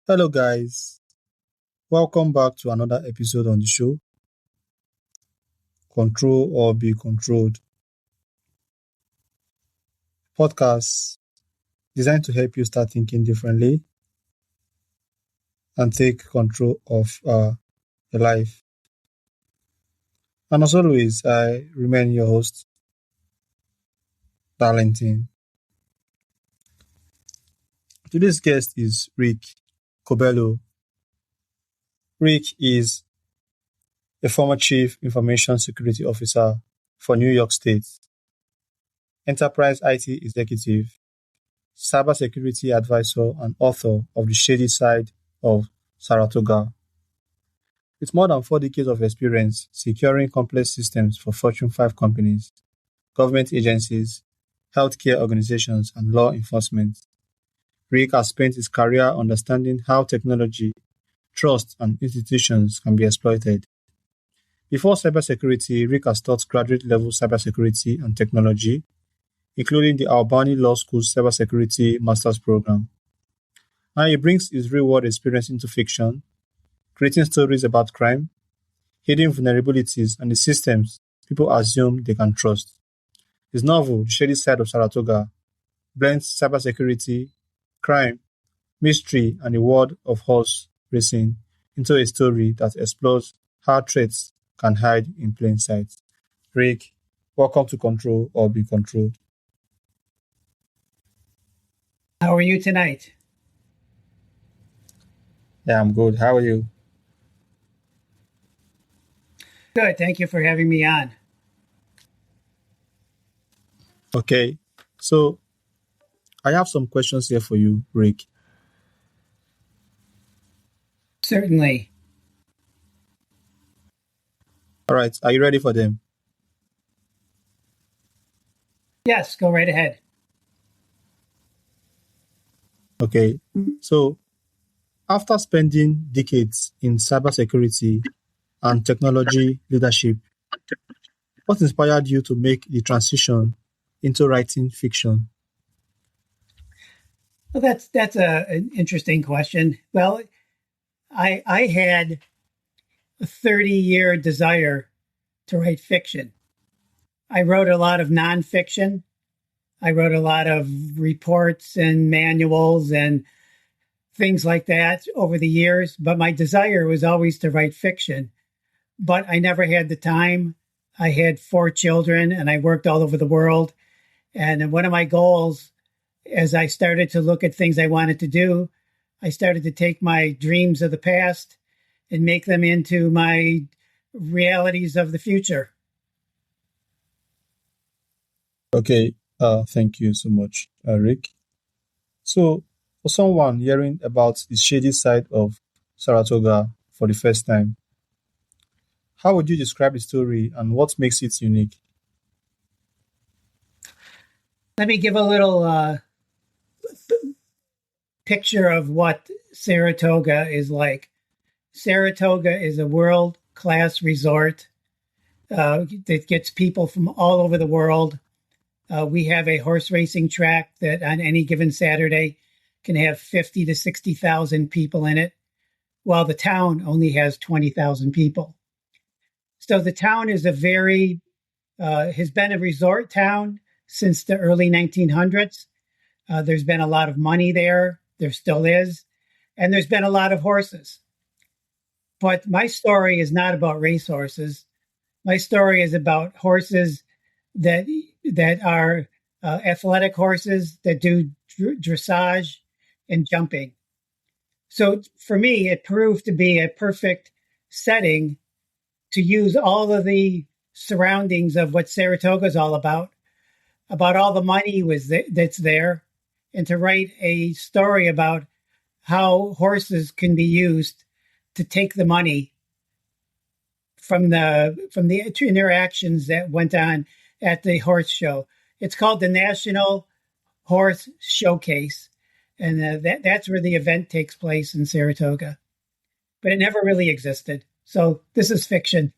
Hello, guys. Welcome back to another episode on the show, Control or Be Controlled podcast designed to help you start thinking differently and take control of your life. And as always, I remain your host, Darlington. Today's guest is Rick Cobello. Rick is a former Chief Information Security Officer for New York State, Enterprise IT Executive, cybersecurity advisor and author of The Shady Side of Saratoga. With more than 4 decades of experience securing complex systems for Fortune 5 companies, government agencies, healthcare organizations, and law enforcement, Rick has spent his career understanding how technology, trust, and institutions can be exploited. Before cybersecurity, Rick has taught graduate-level cybersecurity and technology, including the Albany Law School's Cybersecurity Master's Program. Now he brings his real-world experience into fiction, creating stories about crime, hidden vulnerabilities, and the systems people assume they can trust. His novel, The Shady Side of Saratoga, blends cybersecurity, crime, mystery, and the world of horse racing into a story that explores how threats can hide in plain sight. Rick, welcome to Control or Be Controlled. How are you tonight? Yeah, I'm good. How are you? Good. Thank you for having me on. Okay, so I have some questions here for you, Rick. Certainly. All right, are you ready for them? Yes, go right ahead. Okay, so after spending decades in cybersecurity and technology leadership, what inspired you to make the transition into writing fiction? Well, that's an interesting question. Well, I had a 30-year desire to write fiction. I wrote a lot of nonfiction. I wrote a lot of reports and manuals and things like that over the years, but my desire was always to write fiction. But I never had the time. I had 4 children and I worked all over the world. And one of my goals, as I started to look at things I wanted to do, I started to take my dreams of the past and make them into my realities of the future. Okay, thank you so much, Rick. So, for someone hearing about the shady side of Saratoga for the first time, how would you describe the story and what makes it unique? Let me give a little picture of what Saratoga is like. Saratoga is a world class resort that gets people from all over the world. We have a horse racing track that on any given Saturday can have 50 to 60,000 people in it, while the town only has 20,000 people. So the town is has been a resort town since the early 1900s. There's been a lot of money there. There still is. And there's been a lot of horses. But my story is not about racehorses. My story is about horses that are athletic horses that do dressage and jumping. So for me, it proved to be a perfect setting to use all of the surroundings of what Saratoga is all about all the money that's there, and to write a story about how horses can be used to take the money from the interactions that went on at the horse show. It's called the National Horse Showcase, and that's where the event takes place in Saratoga. But it never really existed. So this is fiction.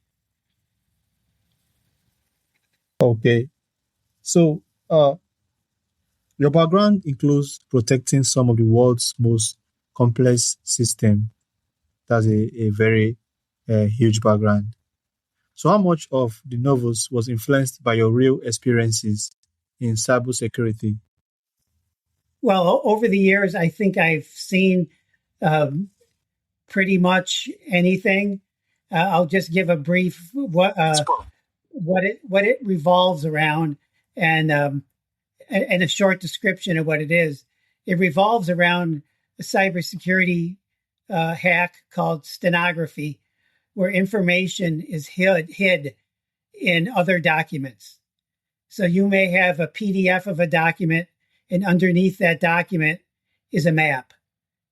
Okay, so your background includes protecting some of the world's most complex system. That's a very huge background. So, how much of the novels was influenced by your real experiences in cybersecurity? Well, over the years, I think I've seen um, pretty much anything. I'll just give a brief what it revolves around, and and a short description of what it is. It revolves around a cybersecurity hack called stenography, where information is hid in other documents. So you may have a PDF of a document, and underneath that document is a map.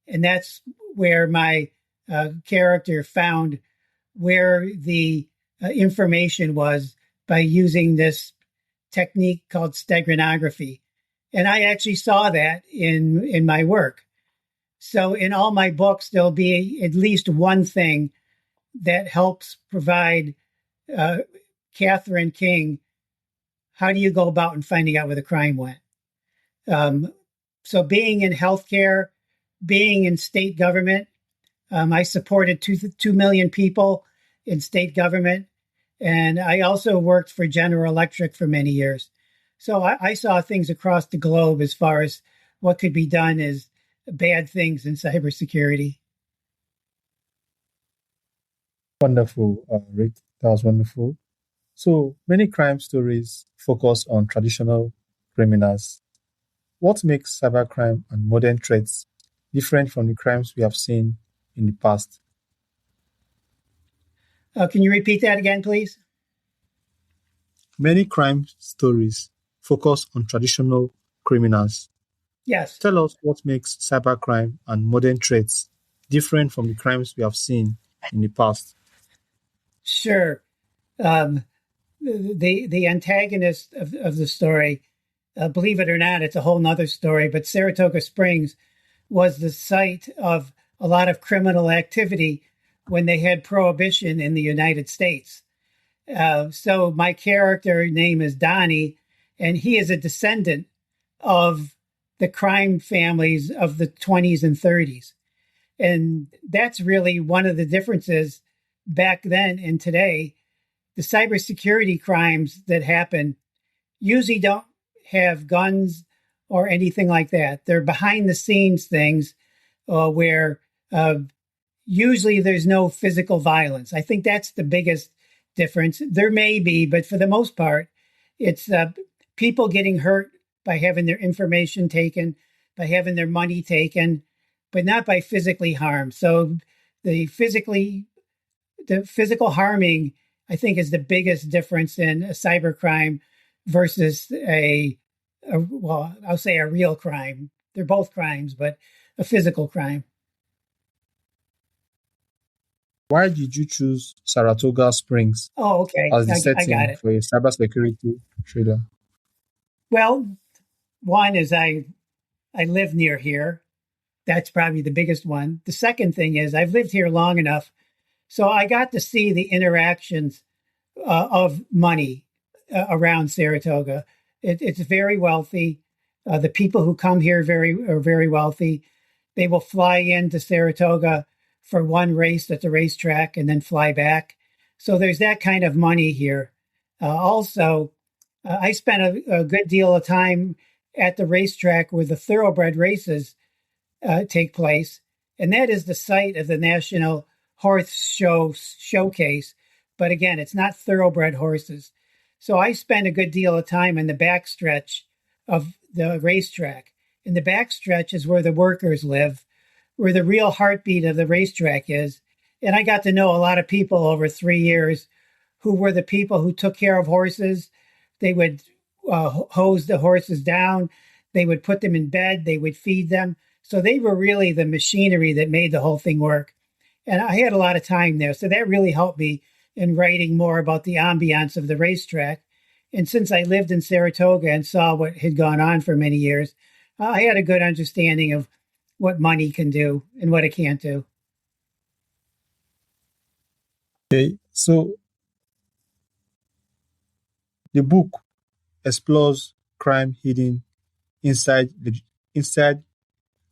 And that's where my character found where the information was by using this technique called steganography. And I actually saw that in my work. So in all my books, there'll be at least one thing that helps provide uh, Catherine King. How do you go about and finding out where the crime went? Um, so being in healthcare, being in state government, I supported 2 million people in state government. And I also worked for General Electric for many years. So I saw things across the globe as far as what could be done as bad things in cybersecurity. Wonderful, Rick. That was wonderful. So, many crime stories focus on traditional criminals. What makes cybercrime and modern threats different from the crimes we have seen in the past? Can you repeat that again, please? Many crime stories focus on traditional criminals. Yes, Tell us what makes cybercrime and modern threats different from the crimes we have seen in the past. sure. Um, the antagonist of the story, believe it or not, it's a whole nother story, but Saratoga Springs was the site of a lot of criminal activity when they had prohibition in the United States. So my character name is Donnie, and he is a descendant of the crime families of the 20s and 30s. And that's really one of the differences back then and today. The cybersecurity crimes that happen usually don't have guns or anything like that. They're behind the scenes things where usually there's no physical violence. I think that's the biggest difference. There may be, but for the most part, it's people getting hurt by having their information taken, by having their money taken, but not by physically harm. So the physically the physical harming, I think, is the biggest difference in a cybercrime versus well, I'll say a real crime. They're both crimes, but a physical crime. Why did you choose Saratoga Springs Oh, okay. as the I got setting it. for a cybersecurity thriller? Well, one is I live near here. That's probably the biggest one. The second thing is I've lived here long enough, so I got to see the interactions of money around Saratoga. It's very wealthy. The people who come here are very wealthy. They will fly into Saratoga for one race at the racetrack and then fly back. So there's that kind of money here. Also, I spent a good deal of time at the racetrack where the thoroughbred races take place, and that is the site of the National Horse Show Showcase. But again, it's not thoroughbred horses. So I spent a good deal of time in the backstretch of the racetrack. In the backstretch is where the workers live, where the real heartbeat of the racetrack is. And I got to know a lot of people over 3 years who were the people who took care of horses. They would hose the horses down, they would put them in bed, they would feed them. So they were really the machinery that made the whole thing work. And I had a lot of time there. So that really helped me in writing more about the ambiance of the racetrack. And since I lived in Saratoga and saw what had gone on for many years, I had a good understanding of what money can do and what it can't do. Okay, so the book explores crime hidden inside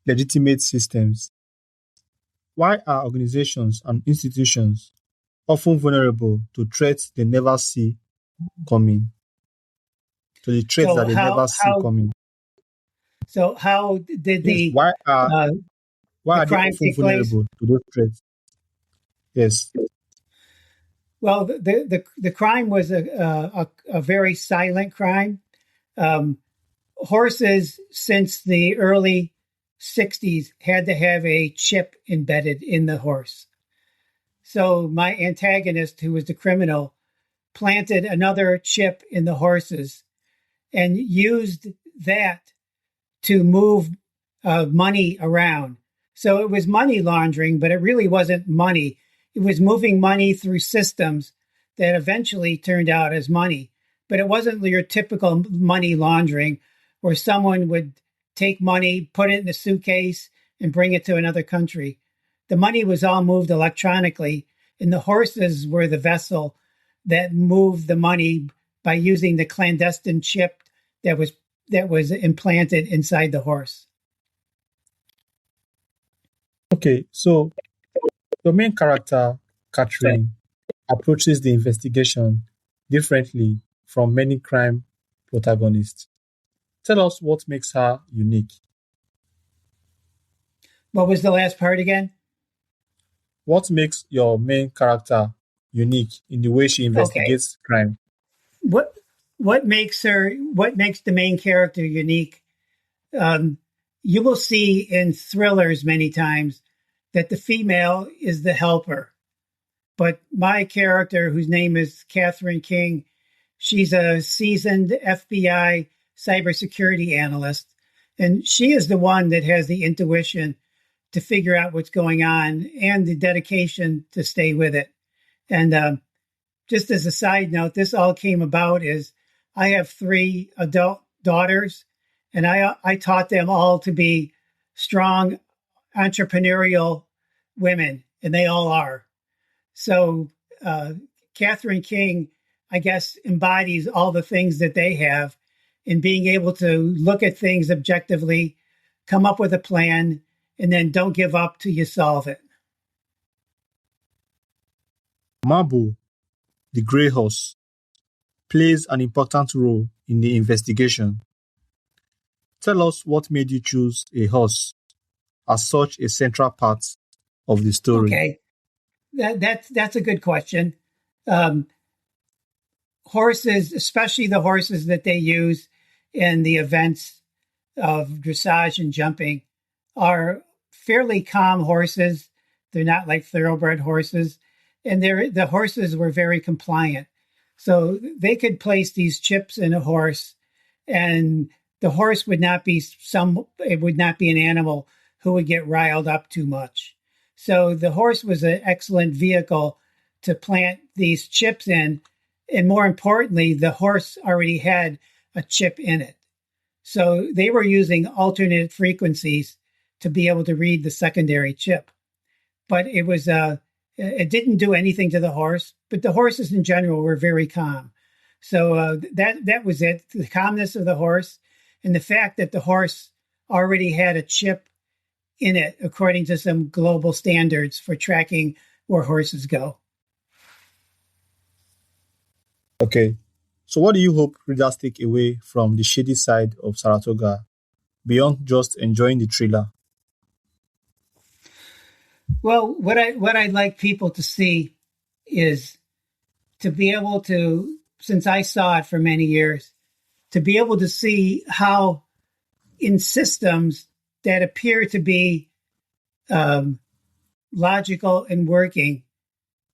legitimate systems. Why are organizations and institutions often vulnerable to threats they never see coming? To the threats So that they never see coming. how did Yes. uh, Why the are they crime often take place? vulnerable to those threats? Yes. Well, the crime was a very silent crime. Um, Horses since the early 60s had to have a chip embedded in the horse. So my antagonist, who was the criminal, planted another chip in the horses and used that to move money around. So it was money laundering, but it really wasn't money. It was moving money through systems that eventually turned out as money. But it wasn't your typical money laundering where someone would take money, put it in a suitcase, and bring it to another country. The money was all moved electronically, and the horses were the vessel that moved the money by using the clandestine chip that was implanted inside the horse. Okay. So the main character, Catherine, approaches the investigation differently from many crime protagonists. Tell us what makes her unique. What was the last part again? What makes your main character unique in the way she Okay. investigates crime? What what makes the main character unique? Um, you will see in thrillers many times that the female is the helper. But my character, whose name is Catherine King, she's a seasoned FBI cybersecurity analyst. And she is the one that has the intuition to figure out what's going on and the dedication to stay with it. And just as a side note, this all came about is I have three adult daughters, and I taught them all to be strong entrepreneurial women, and they all are. So Catherine King, I guess, embodies all the things that they have in being able to look at things objectively, come up with a plan, and then don't give up till you solve it. Marble, the grey horse, plays an important role in the investigation. Tell us what made you choose a horse as such a central part of the story. Okay, that's a good question. Um, Horses, especially the horses that they use in the events of dressage and jumping, are fairly calm horses. They're not like thoroughbred horses, and the horses were very compliant. So they could place these chips in a horse, and the horse would not be it would not be an animal who would get riled up too much. So the horse was an excellent vehicle to plant these chips in, and more importantly, the horse already had a chip in it. So they were using alternate frequencies to be able to read the secondary chip. But it didn't do anything to the horse, but the horses in general were very calm. So that was it. The calmness of the horse and the fact that the horse already had a chip in it according to some global standards for tracking where horses go. Okay. So what do you hope readers take away from the shady side of Saratoga beyond just enjoying the thriller? Well, what I'd like people to see is to be able to, since I saw it for many years, to be able to see how in systems that appear to be um, logical and working,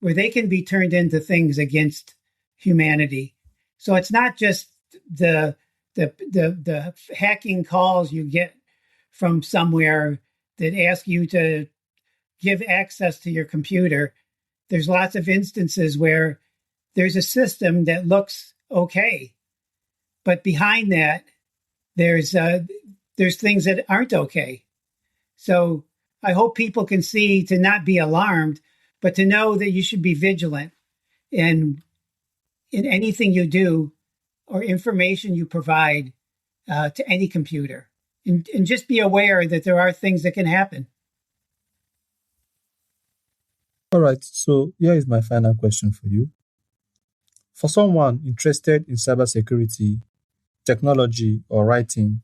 where they can be turned into things against humanity. So it's not just the hacking calls you get from somewhere that ask you to give access to your computer. There's lots of instances where there's a system that looks okay, but behind that there's things that aren't okay. So I hope people can see to not be alarmed, but to know that you should be vigilant in anything you do or information you provide to any computer, and just be aware that there are things that can happen. All right, so here is my final question for you. For someone interested in cybersecurity, technology, or writing,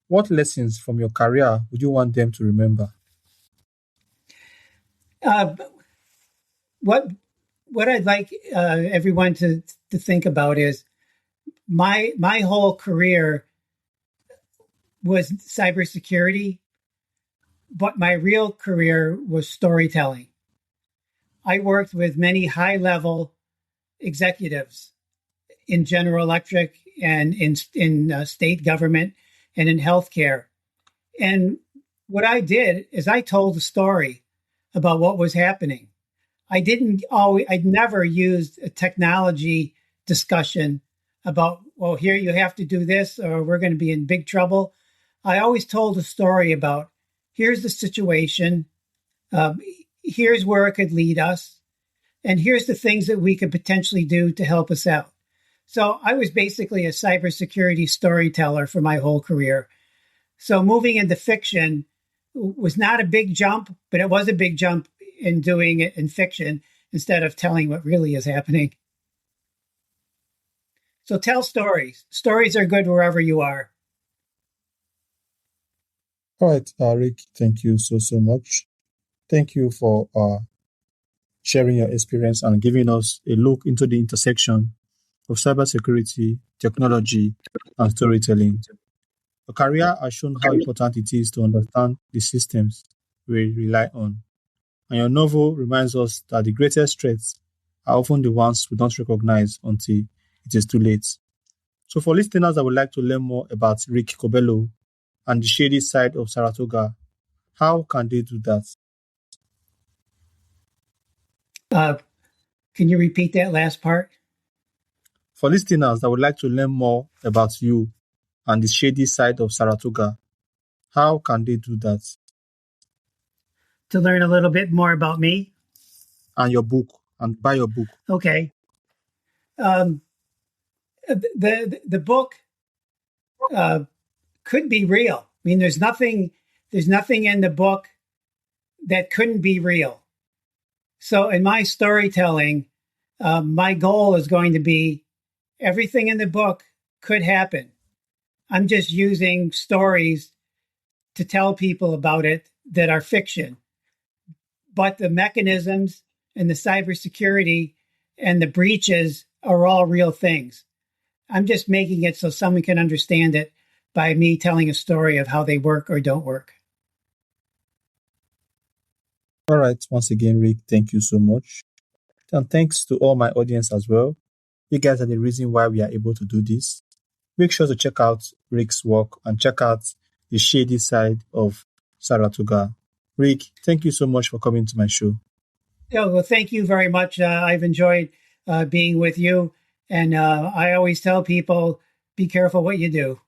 what lessons from your career would you want them to remember? Uh, what what I'd like everyone to think about is my whole career was cybersecurity, but my real career was storytelling. I worked with many high level executives in General Electric and in state government and in healthcare. And what I did is I told a story about what was happening. I'd never used a technology discussion about, well, here you have to do this or we're going to be in big trouble. I always told a story about here's the situation, um, here's where it could lead us, and here's the things that we could potentially do to help us out. So I was basically a cybersecurity storyteller for my whole career. So moving into fiction was not a big jump, but it was a big jump in doing it in fiction instead of telling what really is happening. So tell stories. Stories are good wherever you are. All right, Rick, thank you so much. Thank you for sharing your experience and giving us a look into the intersection of cybersecurity, technology, and storytelling. Your career has shown how important it is to understand the systems we rely on. And your novel reminds us that the greatest threats are often the ones we don't recognize until it is too late. So, for listeners that would like to learn more about Rick Cobello and the shady side of Saratoga, how can they do that? Uh, can you repeat that last part? For listeners that would like to learn more about you and the shady side of Saratoga, how can they do that? To learn a little bit more about me? And your book, and buy your book. Okay. Um, the book uh, could be real. I mean, there's nothing in the book that couldn't be real. So in my storytelling, my goal is going to be everything in the book could happen. I'm just using stories to tell people about it that are fiction. But the mechanisms and the cybersecurity and the breaches are all real things. I'm just making it so someone can understand it by me telling a story of how they work or don't work. All right. Once again, Rick, thank you so much. And thanks to all my audience as well. You guys are the reason why we are able to do this. Make sure to check out Rick's work and check out the shady side of Saratoga. Rick, thank you so much for coming to my show. Yeah, well, thank you very much. I've enjoyed being with you. And I always tell people be careful what you do.